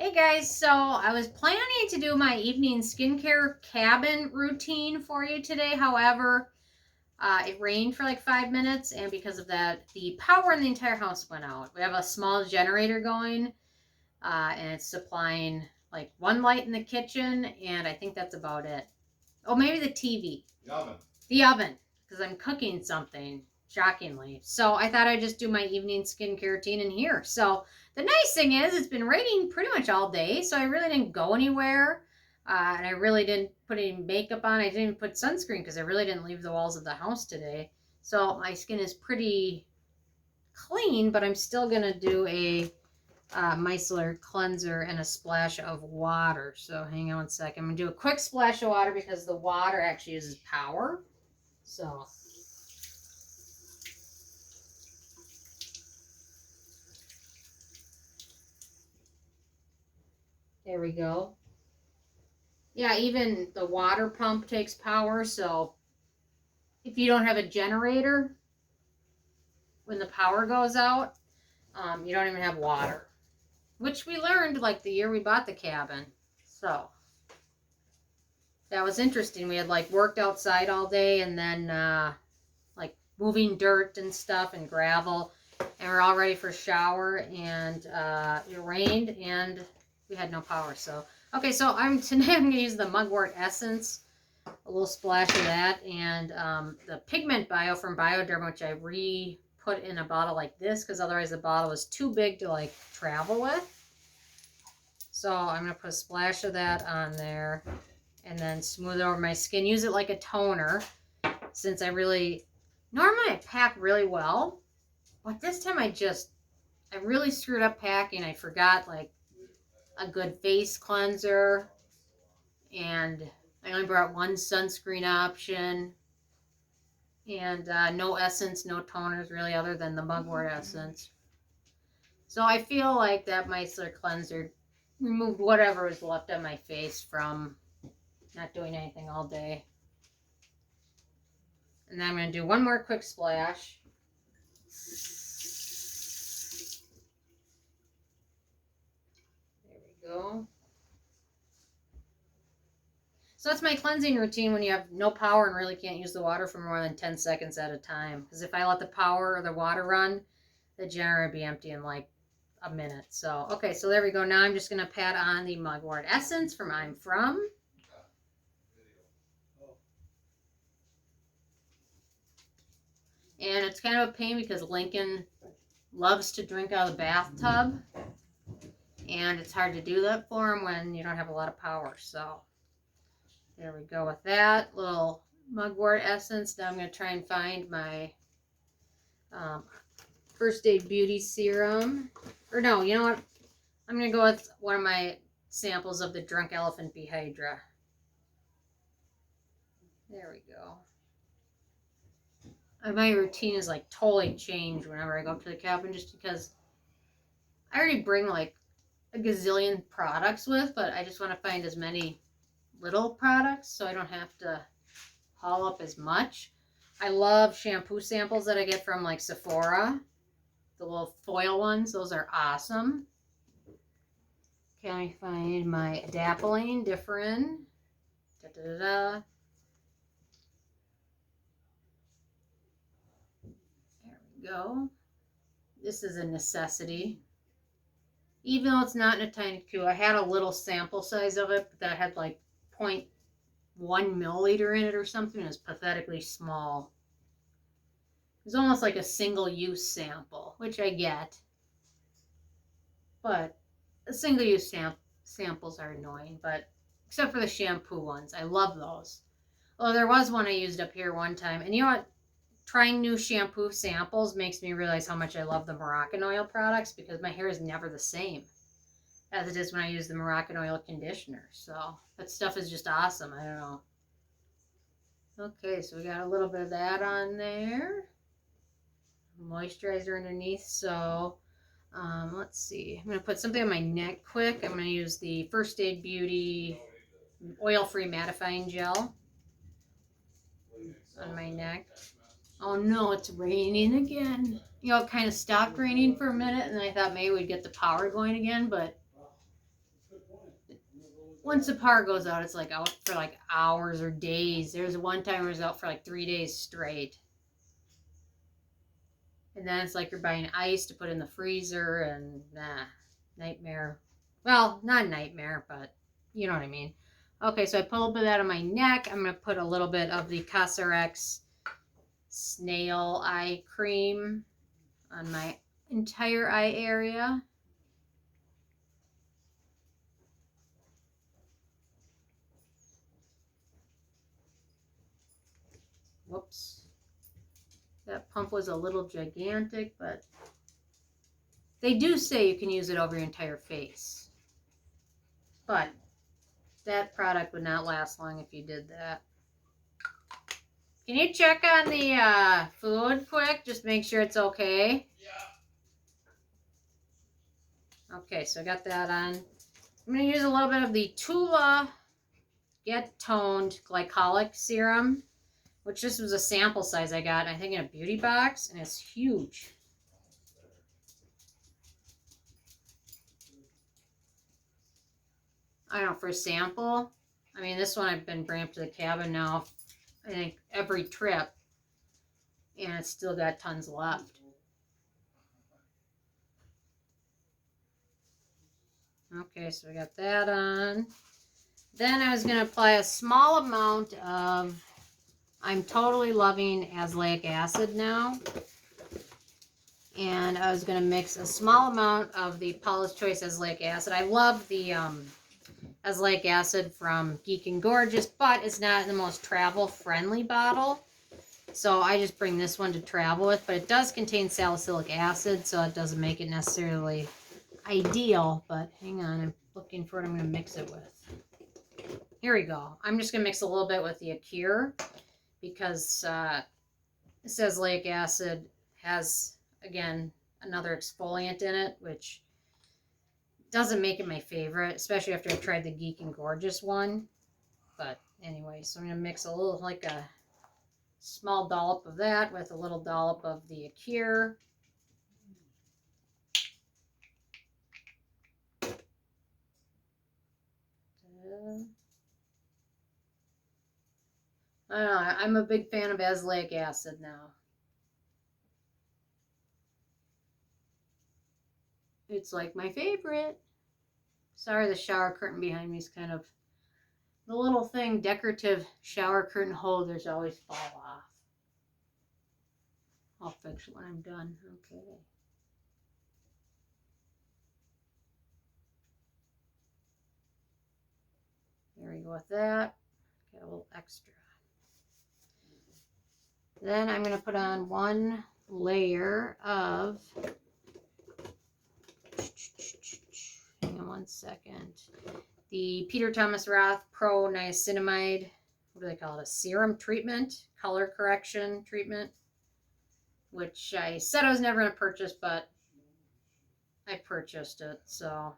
Hey guys, so I was planning to do my evening skincare cabin routine for you today. However, it rained for like 5 minutes, and because of that, the power in the entire house went out. We have a small generator going, and it's supplying like one light in the kitchen, and I think that's about it. Oh, maybe the TV. The oven. The oven, because I'm cooking something, shockingly. So I thought I'd just do my evening skincare routine in here. So the nice thing is it's been raining pretty much all day, so I really didn't go anywhere. And I really didn't put any makeup on. I didn't even put sunscreen because I really didn't leave the walls of the house today. So my skin is pretty clean, but I'm still going to do a micellar cleanser and a splash of water. So hang on one second. I'm going to do a quick splash of water because the water actually uses power. So there we go. Yeah, even the water pump takes power. So if you don't have a generator, when the power goes out, you don't even have water, which we learned like the year we bought the cabin. So that was interesting. We had like worked outside all day and then like moving dirt and stuff and gravel, and we're all ready for a shower, and it rained and we had no power. So okay, so today I'm gonna use the Mugwort Essence, a little splash of that, and the Pigmentbio from Bioderma, which I re-put in a bottle like this because otherwise the bottle was too big to like travel with. So I'm gonna put a splash of that on there and then smooth it over my skin. Use it like a toner, since normally I pack really well, but this time I really screwed up packing. I forgot like a good face cleanser, and I only brought one sunscreen option, and no essence, no toners really other than the Mugwort Essence. So I feel like that micellar cleanser removed whatever was left on my face from not doing anything all day. And then I'm going to do one more quick splash. There we go. So that's my cleansing routine when you have no power and really can't use the water for more than 10 seconds at a time. Because if I let the power or the water run, the generator will be empty in like a minute. So, okay, so there we go. Now I'm just going to pat on the Mugwort Essence from I'm From. And it's kind of a pain because Lincoln loves to drink out of the bathtub, and it's hard to do that for him when you don't have a lot of power. So there we go with that little Mugwort Essence. Now I'm going to try and find my First Aid Beauty Serum. Or no, you know what? I'm going to go with one of my samples of the Drunk Elephant Bee Hydra. There we go. My routine is like totally changed whenever I go up to the cabin, just because I already bring like a gazillion products with, but I just want to find as many little products so I don't have to haul up as much. I love shampoo samples that I get from like Sephora, the little foil ones. Those are awesome. Okay, let me find my Adapalene, Differin. Da-da-da-da. Go. This is a necessity. Even though it's not in a tiny cube, I had a little sample size of it that had like 0.1 milliliter in it or something. It was pathetically small. It was almost like a single-use sample, which I get. But the single-use samples are annoying, but except for the shampoo ones. I love those. Well, there was one I used up here one time, and you know what? Trying new shampoo samples makes me realize how much I love the Moroccan oil products, because my hair is never the same as it is when I use the Moroccan oil conditioner. So that stuff is just awesome. I don't know. Okay, so we got a little bit of that on there. Moisturizer underneath. So let's see. I'm going to put something on my neck quick. I'm going to use the First Aid Beauty oil-free mattifying gel on my neck. Oh no, it's raining again. You know, it kind of stopped raining for a minute, and I thought maybe we'd get the power going again, but once the power goes out, it's like out for like hours or days. There's one time it was out for like 3 days straight. And then it's like you're buying ice to put in the freezer and nah, nightmare. Well, not nightmare, but you know what I mean. Okay, so I put a little bit of that on my neck. I'm going to put a little bit of the Casserx Snail Eye Cream on my entire eye area. Whoops. That pump was a little gigantic, but they do say you can use it over your entire face. But that product would not last long if you did that. Can you check on the food quick? Just make sure it's okay. Yeah. Okay, so I got that on. I'm going to use a little bit of the Tula Get Toned Glycolic Serum, which this was a sample size I got, I think, in a beauty box, and it's huge. I don't know, for a sample. I mean, this one I've been bringing up to the cabin now, I think, every trip, and it's still got tons left. Okay, so we got that on. Then I was going to apply a small amount of, I'm totally loving Azelaic Acid now. And I was going to mix a small amount of the Paula's Choice Azelaic Acid. I love the Azelaic Acid from Geek and Gorgeous, but it's not the most travel-friendly bottle. So I just bring this one to travel with. But it does contain salicylic acid, so it doesn't make it necessarily ideal. But hang on, I'm looking for what I'm going to mix it with. Here we go. I'm just going to mix a little bit with the Acure, because this Azelaic Acid has, again, another exfoliant in it, which doesn't make it my favorite, especially after I tried the Geek and Gorgeous one. But anyway, so I'm going to mix a little, like a small dollop of that with a little dollop of the Acure. I don't know, I'm a big fan of Azelaic Acid now. It's like my favorite. Sorry, the shower curtain behind me is kind of, the little thing, decorative shower curtain holders always fall off. I'll fix it when I'm done. Okay. There we go with that. Got a little extra. Then I'm going to put on one layer of, hang on one second, the Peter Thomas Roth Pro Niacinamide, what do they call it, a serum treatment, color correction treatment, which I said I was never going to purchase, but I purchased it, so.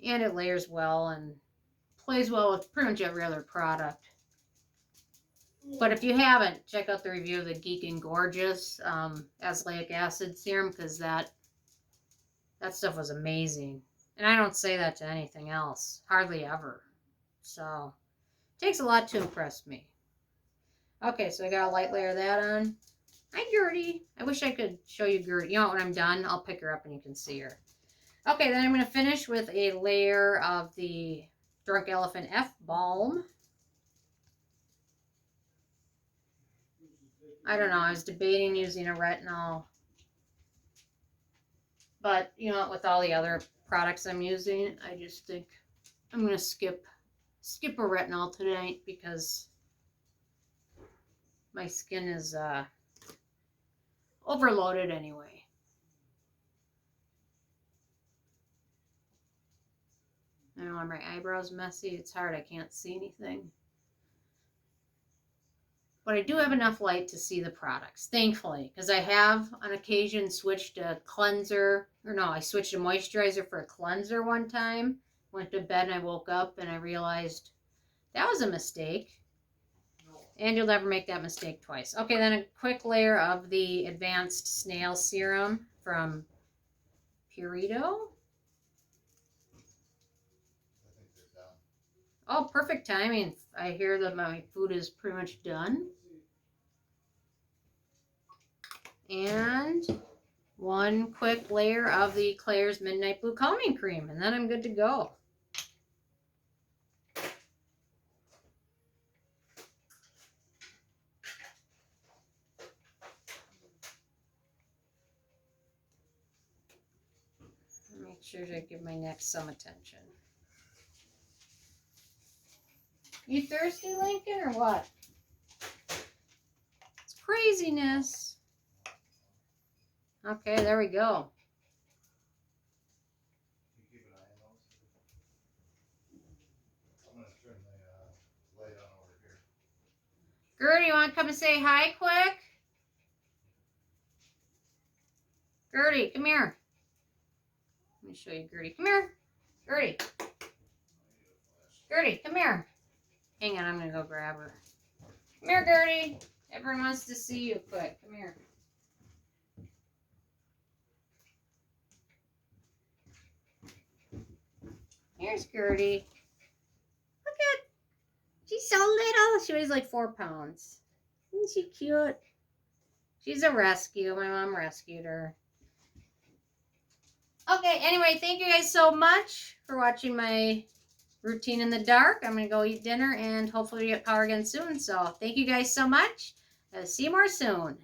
And it layers well and plays well with pretty much every other product. But if you haven't, check out the review of the Geek and Gorgeous Azelaic Acid Serum, because that stuff was amazing. And I don't say that to anything else. Hardly ever. So, it takes a lot to impress me. Okay, so I got a light layer of that on. Hi, Gertie. I wish I could show you Gertie. You know what, when I'm done, I'll pick her up and you can see her. Okay, then I'm going to finish with a layer of the Drunk Elephant F Balm. I don't know, I was debating using a retinol. But, you know, with all the other products I'm using, I just think I'm going to skip a retinol tonight because my skin is overloaded anyway. I don't know, my eyebrows messy. It's hard. I can't see anything. But I do have enough light to see the products, thankfully, because I have on occasion switched a cleanser, or no, I switched a moisturizer for a cleanser one time. Went to bed and I woke up and I realized that was a mistake. And you'll never make that mistake twice. Okay, then a quick layer of the Advanced Snail Serum from Purito. Oh, perfect timing. I hear that my food is pretty much done. And one quick layer of the Klairs Midnight Blue Calming Cream, and then I'm good to go. Make sure to give my neck some attention. You thirsty, Lincoln, or what? It's craziness. Okay, there we go. I'm going to turn the light on over here. Gertie, you want to come and say hi quick? Gertie, come here. Let me show you Gertie. Come here. Gertie. Gertie, come here. Hang on, I'm going to go grab her. Come here, Gertie. Everyone wants to see you quick. Come here. Here's Gertie. Look at, she's so little. She weighs like 4 pounds. Isn't she cute? She's a rescue. My mom rescued her. Okay, anyway, thank you guys so much for watching my routine in the dark. I'm going to go eat dinner and hopefully get power again soon. So thank you guys so much. I'll see you more soon.